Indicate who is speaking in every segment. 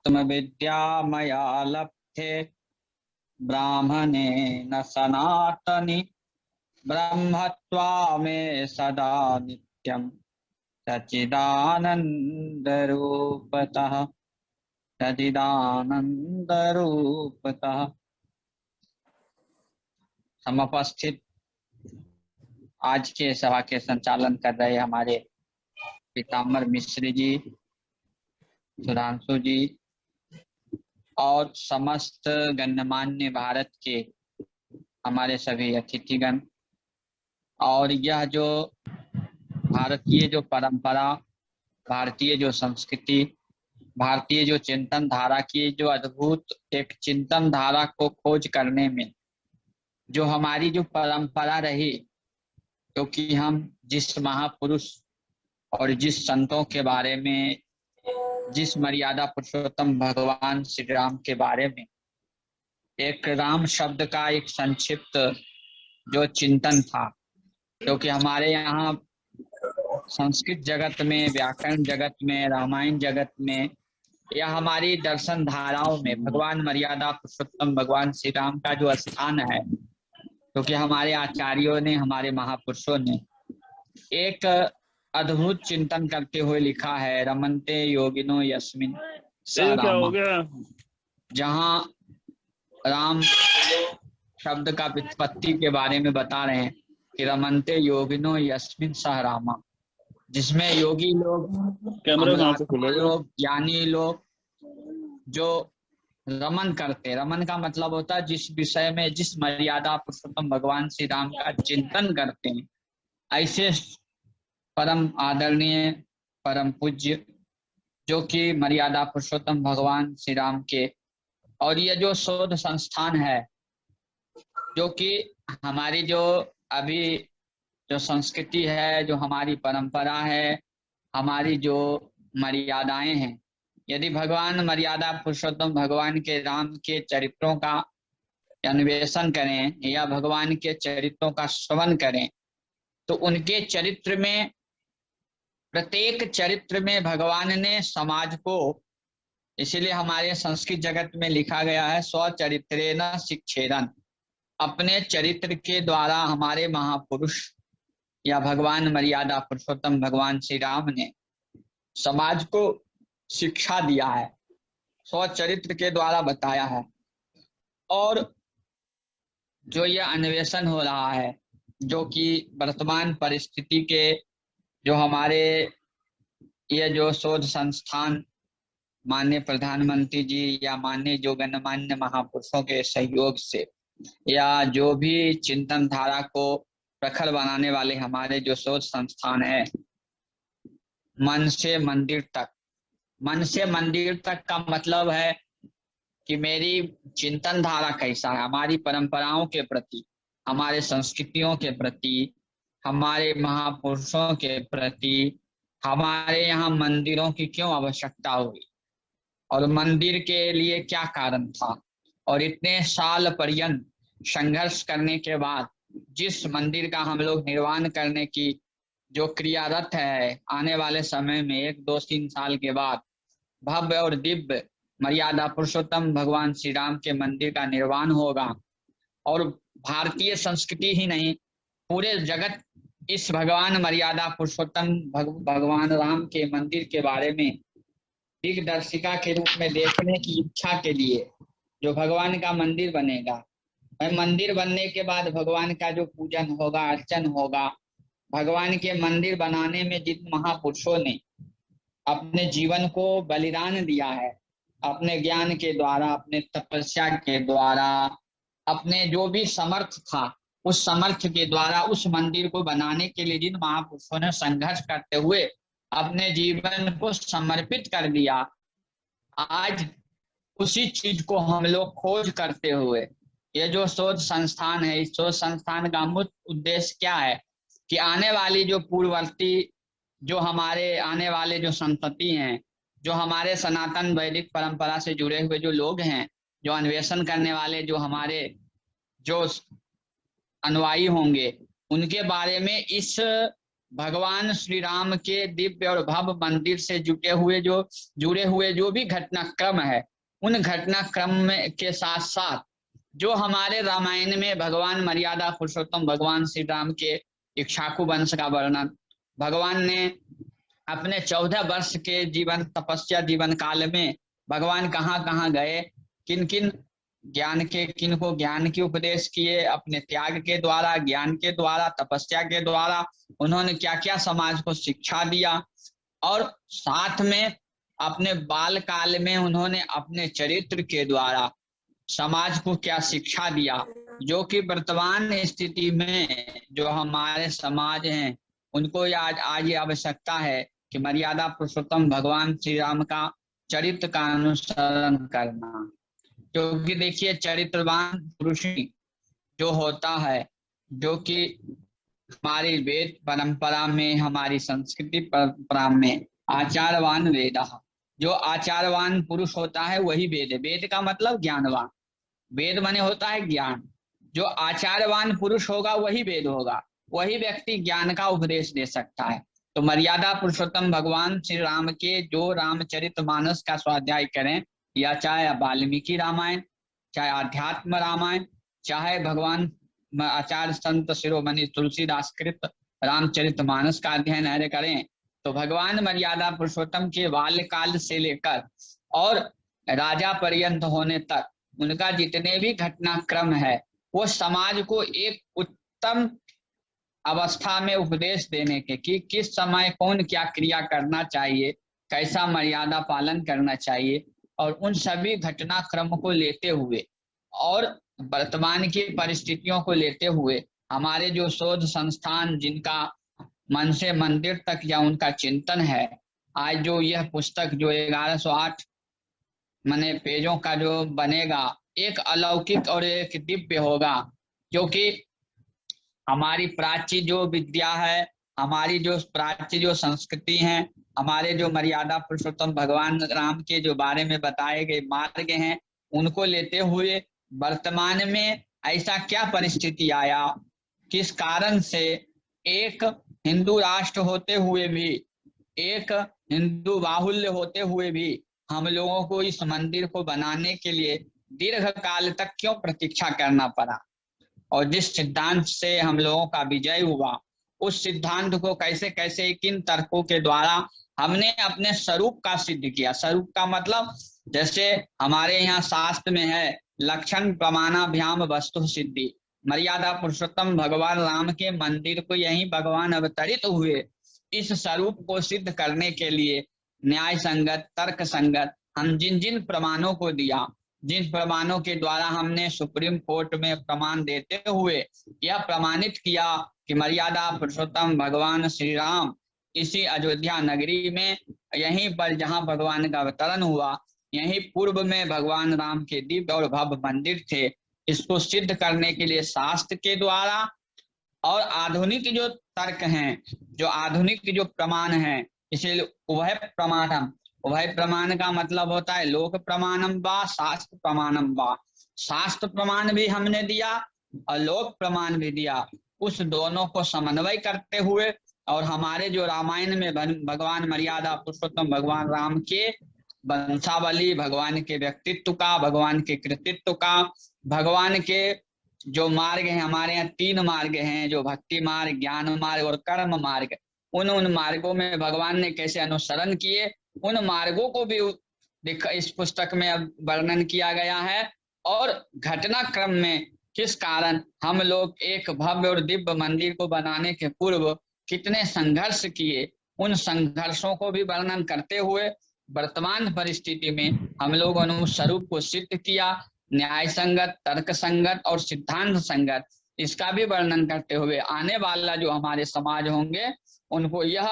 Speaker 1: विद्या मया लब्धे ब्राह्मणेन सनातनी ब्रह्मत्वा मे सदा नित्यं सच्चिदानन्दरूपतः सच्चिदानन्दरूपतः। समुपस्थित आज के सभा के संचालन कर रहे हमारे पीताम्बर मिश्र जी, सुधांशु जी और समस्त गण्यमान्य भारत के हमारे सभी अतिथिगण, और यह जो भारतीय जो परंपरा, भारतीय जो संस्कृति, भारतीय जो चिंतन धारा की जो अद्भुत एक चिंतन धारा को खोज करने में जो हमारी जो परंपरा रही, क्योंकि हम जिस महापुरुष और जिस संतों के बारे में, जिस मर्यादा पुरुषोत्तम भगवान श्री राम के बारे में एक राम शब्द का एक संक्षिप्त जो चिंतन था, क्योंकि हमारे यहाँ संस्कृत जगत में, व्याकरण जगत में, रामायण जगत में या हमारी दर्शन धाराओं में भगवान मर्यादा पुरुषोत्तम भगवान श्री राम का जो स्थान है, क्योंकि हमारे आचार्यों ने, हमारे महापुरुषों ने एक अद्भुत चिंतन करते हुए लिखा है, रमन्ते योगिनो यस्मिन् स राम, जहाँ राम शब्द का व्युत्पत्ति के बारे में बता रहे हैं कि रमन्ते योगिनो यस्मिन् सह रामा, जिसमें योगी लोग, लोग, ज्ञानी लोग जो रमन करते, रमन का मतलब होता है जिस विषय में, जिस मर्यादा पुरुषोत्तम भगवान श्री राम का चिंतन करते हैं, ऐसे परम आदरणीय परम पूज्य जो कि मर्यादा पुरुषोत्तम भगवान श्री राम के, और ये जो शोध संस्थान है, जो कि हमारी जो अभी जो संस्कृति है, जो हमारी परंपरा है, हमारी जो मर्यादाएं हैं, यदि भगवान मर्यादा पुरुषोत्तम भगवान के राम के चरित्रों का अन्वेषण करें या भगवान के चरित्रों का श्रवण करें, तो उनके चरित्र में, प्रत्येक चरित्र में भगवान ने समाज को, इसीलिए हमारे संस्कृत जगत में लिखा गया है स्वचरित्रेण शिक्षेरन्, अपने चरित्र के द्वारा हमारे महापुरुष या भगवान मर्यादा पुरुषोत्तम भगवान श्री राम ने समाज को शिक्षा दिया है, स्वचरित्र के द्वारा बताया है। और जो यह अन्वेषण हो रहा है, जो कि वर्तमान परिस्थिति के जो हमारे ये जो शोध संस्थान माननीय प्रधानमंत्री जी या माननीय जो गणमान्य महापुरुषों के सहयोग से या जो भी चिंतन धारा को प्रखर बनाने वाले हमारे जो शोध संस्थान है, मन से मंदिर तक, मन से मंदिर तक का मतलब है कि मेरी चिंतन धारा कैसा है, हमारी परंपराओं के प्रति, हमारे संस्कृतियों के प्रति, हमारे महापुरुषों के प्रति, हमारे यहाँ मंदिरों की क्यों आवश्यकता हुई और मंदिर के लिए क्या कारण था, और इतने साल पर्यंत संघर्ष करने के बाद जिस मंदिर का हम लोग निर्माण करने की जो क्रियारत है, आने वाले समय में 1, 2, 3 साल के बाद भव्य और दिव्य मर्यादा पुरुषोत्तम भगवान श्री राम के मंदिर का निर्माण होगा। और भारतीय संस्कृति ही नहीं, पूरे जगत इस भगवान मर्यादा पुरुषोत्तम भगवान राम के मंदिर के बारे में दिग्दर्शिका के रूप में देखने की इच्छा के लिए जो भगवान का मंदिर बनेगा, मंदिर बनने के बाद भगवान का जो पूजन होगा, अर्चन होगा, भगवान के मंदिर बनाने में जिन महापुरुषों ने अपने जीवन को बलिदान दिया है, अपने ज्ञान के द्वारा, अपने तपस्या के द्वारा, अपने जो भी समर्थ था उस समर्थ के द्वारा उस मंदिर को बनाने के लिए जिन महापुरुषों ने संघर्ष करते हुए अपने जीवन को समर्पित कर दिया, आज उसी चीज को हम लोग खोज करते हुए ये जो शोध संस्थान है, इस शोध संस्थान का मुख्य उद्देश्य क्या है कि आने वाली जो पूर्ववर्ती, जो हमारे आने वाले जो संतति हैं, जो हमारे सनातन वैदिक परंपरा से जुड़े हुए जो लोग हैं, जो अन्वेषण करने वाले, जो हमारे जो अनुयायी होंगे, उनके बारे में इस भगवान श्री राम के दिव्य और भव्य मंदिर से जुड़े हुए जो भी घटनाक्रम है, उन घटनाक्रम में के साथ साथ जो हमारे रामायण में भगवान मर्यादा पुरुषोत्तम भगवान श्री राम के इक्ष्वाकु वंश का वर्णन, भगवान ने अपने 14 वर्ष के तपस्या जीवन काल में भगवान कहाँ कहाँ गए, किन किन किन को ज्ञान के उपदेश किए, अपने त्याग के द्वारा, ज्ञान के द्वारा, तपस्या के द्वारा उन्होंने क्या क्या समाज को शिक्षा दिया, और साथ में अपने बाल काल में उन्होंने अपने चरित्र के द्वारा समाज को क्या शिक्षा दिया, जो कि वर्तमान स्थिति में जो हमारे समाज हैं उनको आज ये आवश्यकता है कि मर्यादा पुरुषोत्तम भगवान श्री राम का चरित्र का अनुसरण करना। क्योंकि देखिए, चरित्रवान पुरुष जो होता है, जो कि हमारी वेद परंपरा में, हमारी संस्कृति परंपरा में आचारवान वेद, जो आचारवान पुरुष होता है वही वेद है। वेद का मतलब ज्ञानवान, वेद माने होता है ज्ञान। जो आचारवान पुरुष होगा वही वेद होगा, वही व्यक्ति ज्ञान का उपदेश दे सकता है। तो मर्यादा पुरुषोत्तम भगवान श्री राम के जो रामचरितमानस का स्वाध्याय करें, या चाहे वाल्मीकि रामायण, चाहे आध्यात्म रामायण, चाहे भगवान आचार्य संत शिरोमणि तुलसीदास कृत रामचरितमानस का अध्ययन करें, तो भगवान मर्यादा पुरुषोत्तम के बाल्यकाल से लेकर और राजा पर्यंत होने तक उनका जितने भी घटनाक्रम है वो समाज को एक उत्तम अवस्था में उपदेश देने के कि किस समय कौन क्या क्रिया करना चाहिए, कैसा मर्यादा पालन करना चाहिए, और उन सभी घटनाक्रम को लेते हुए और वर्तमान की परिस्थितियों को लेते हुए हमारे जो शोध संस्थान जिनका मन से मंदिर तक या उनका चिंतन है, आज जो यह पुस्तक जो 1108 माने पेजों का जो बनेगा, एक अलौकिक और एक दिव्य होगा, क्योंकि हमारी प्राची जो विद्या है, हमारी जो प्राची जो संस्कृति है, हमारे जो मर्यादा पुरुषोत्तम भगवान राम के जो बारे में बताए गए मार्ग हैं, उनको लेते हुए वर्तमान में ऐसा क्या परिस्थिति आया, किस कारण से एक हिंदू राष्ट्र होते हुए भी, एक हिंदू बाहुल्य होते हुए भी हम लोगों को इस मंदिर को बनाने के लिए दीर्घ काल तक क्यों प्रतीक्षा करना पड़ा, और जिस सिद्धांत से हम लोगों का विजय हुआ, उस सिद्धांत को कैसे कैसे किन तर्कों के द्वारा हमने अपने स्वरूप का सिद्ध किया। स्वरूप का मतलब जैसे हमारे यहाँ शास्त्र में है, लक्षण प्रमाणाभ्याम वस्तु सिद्धि। मर्यादा पुरुषोत्तम भगवान राम के मंदिर को यही भगवान अवतरित हुए, इस स्वरूप को सिद्ध करने के लिए न्याय संगत, तर्क संगत हम जिन जिन प्रमाणों को दिया, जिन प्रमाणों के द्वारा हमने सुप्रीम कोर्ट में प्रमाण देते हुए यह प्रमाणित किया कि मर्यादा पुरुषोत्तम भगवान श्री राम इसी अयोध्या नगरी में, यहीं पर जहां भगवान का अवतरण हुआ, यहीं पूर्व में भगवान राम के दिव्य और भव्य मंदिर थे। इसको सिद्ध करने के लिए शास्त्र के द्वारा और आधुनिक जो तर्क हैं, जो आधुनिक जो प्रमाण हैं, इसीलिए उभय प्रमाणम, उभय प्रमाण का मतलब होता है लोक प्रमाणम वा शास्त्र प्रमाणम वा। शास्त्र प्रमाण भी हमने दिया और लोक प्रमाण भी दिया, उस दोनों को समन्वय करते हुए और हमारे जो रामायण में भगवान मर्यादा पुरुषोत्तम भगवान राम के वंशावली, भगवान के व्यक्तित्व का, भगवान के कृतित्व का, भगवान के जो मार्ग हैं, हमारे यहाँ 3 मार्ग हैं, जो भक्ति मार्ग, ज्ञान मार्ग और कर्म मार्ग, उन मार्गों में भगवान ने कैसे अनुसरण किए, उन मार्गों को भी इस पुस्तक में वर्णन किया गया है। और घटनाक्रम में किस कारण हम लोग एक भव्य और दिव्य मंदिर को बनाने के पूर्व कितने संघर्ष किए, उन संघर्षों को भी वर्णन करते हुए वर्तमान परिस्थिति में हम लोगों ने उस स्वरूप को सिद्ध किया, न्याय संगत, तर्क संगत और सिद्धांत संगत, इसका भी वर्णन करते हुए आने वाला जो हमारे समाज होंगे उनको यह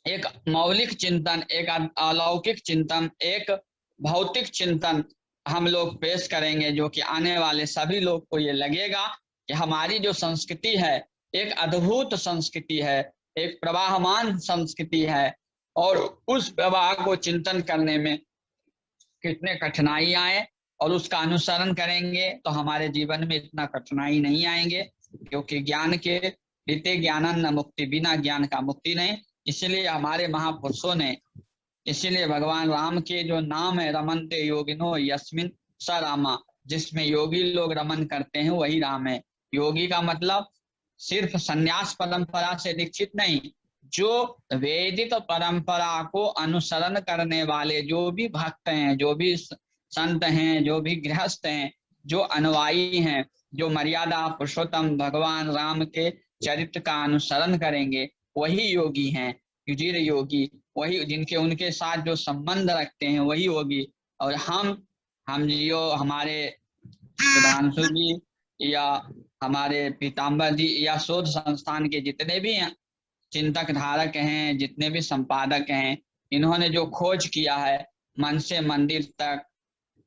Speaker 1: एक मौलिक चिंतन, एक अलौकिक चिंतन, एक भौतिक चिंतन हम लोग पेश करेंगे, जो कि आने वाले सभी लोग को ये लगेगा कि हमारी जो संस्कृति है एक अद्भुत संस्कृति है, एक प्रवाहमान संस्कृति है, और उस प्रवाह को चिंतन करने में कितने कठिनाई आए और उसका अनुसरण करेंगे तो हमारे जीवन में इतना कठिनाई नहीं आएंगे, क्योंकि ज्ञान के रीते ज्ञानन न मुक्ति, बिना ज्ञान का मुक्ति नहीं। इसलिए हमारे महापुरुषों ने, इसीलिए भगवान राम के जो नाम है रमनते योगिनो यस्मिन स रामा, जिसमें योगी लोग रमन करते हैं वही राम है। योगी का मतलब सिर्फ संन्यास परंपरा से दीक्षित नहीं, जो वेदित परंपरा को अनुसरण करने वाले जो भी भक्त हैं, जो भी संत हैं, जो भी गृहस्थ हैं, जो अनुयायी हैं, जो मर्यादा पुरुषोत्तम भगवान राम के चरित्र का अनुसरण करेंगे वही योगी हैं। युधिर योगी वही, जिनके उनके साथ जो संबंध रखते हैं वही योगी। और हम जो हमारे सुधांशु जी या हमारे पीताम्बर जी या शोध संस्थान के जितने भी चिंतक धारक हैं, जितने भी संपादक हैं, इन्होंने जो खोज किया है मन से मंदिर तक,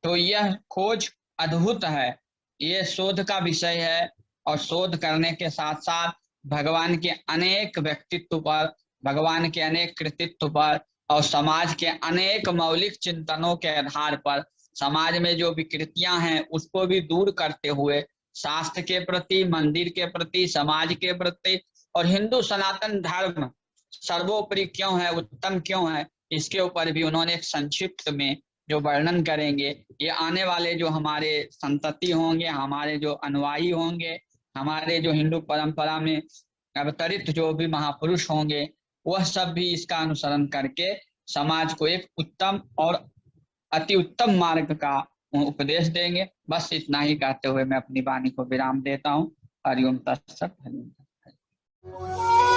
Speaker 1: तो यह खोज अद्भुत है। ये शोध का विषय है और शोध करने के साथ साथ भगवान के अनेक व्यक्तित्व पर, भगवान के अनेक कृतित्व पर और समाज के अनेक मौलिक चिंतनों के आधार पर समाज में जो विकृतियां हैं उसको भी दूर करते हुए शास्त्र के प्रति, मंदिर के प्रति, समाज के प्रति और हिंदू सनातन धर्म सर्वोपरि क्यों है, उत्तम क्यों है, इसके ऊपर भी उन्होंने एक संक्षिप्त में जो वर्णन करेंगे। ये आने वाले जो हमारे संतति होंगे, हमारे जो अनुयायी होंगे, हमारे जो हिंदू परंपरा में अवतरित जो भी महापुरुष होंगे, वह सब भी इसका अनुसरण करके समाज को एक उत्तम और अति उत्तम मार्ग का उपदेश देंगे। बस इतना ही कहते हुए मैं अपनी वाणी को विराम देता हूँ। हरिओम तत्सत। हरिओम तत्सत।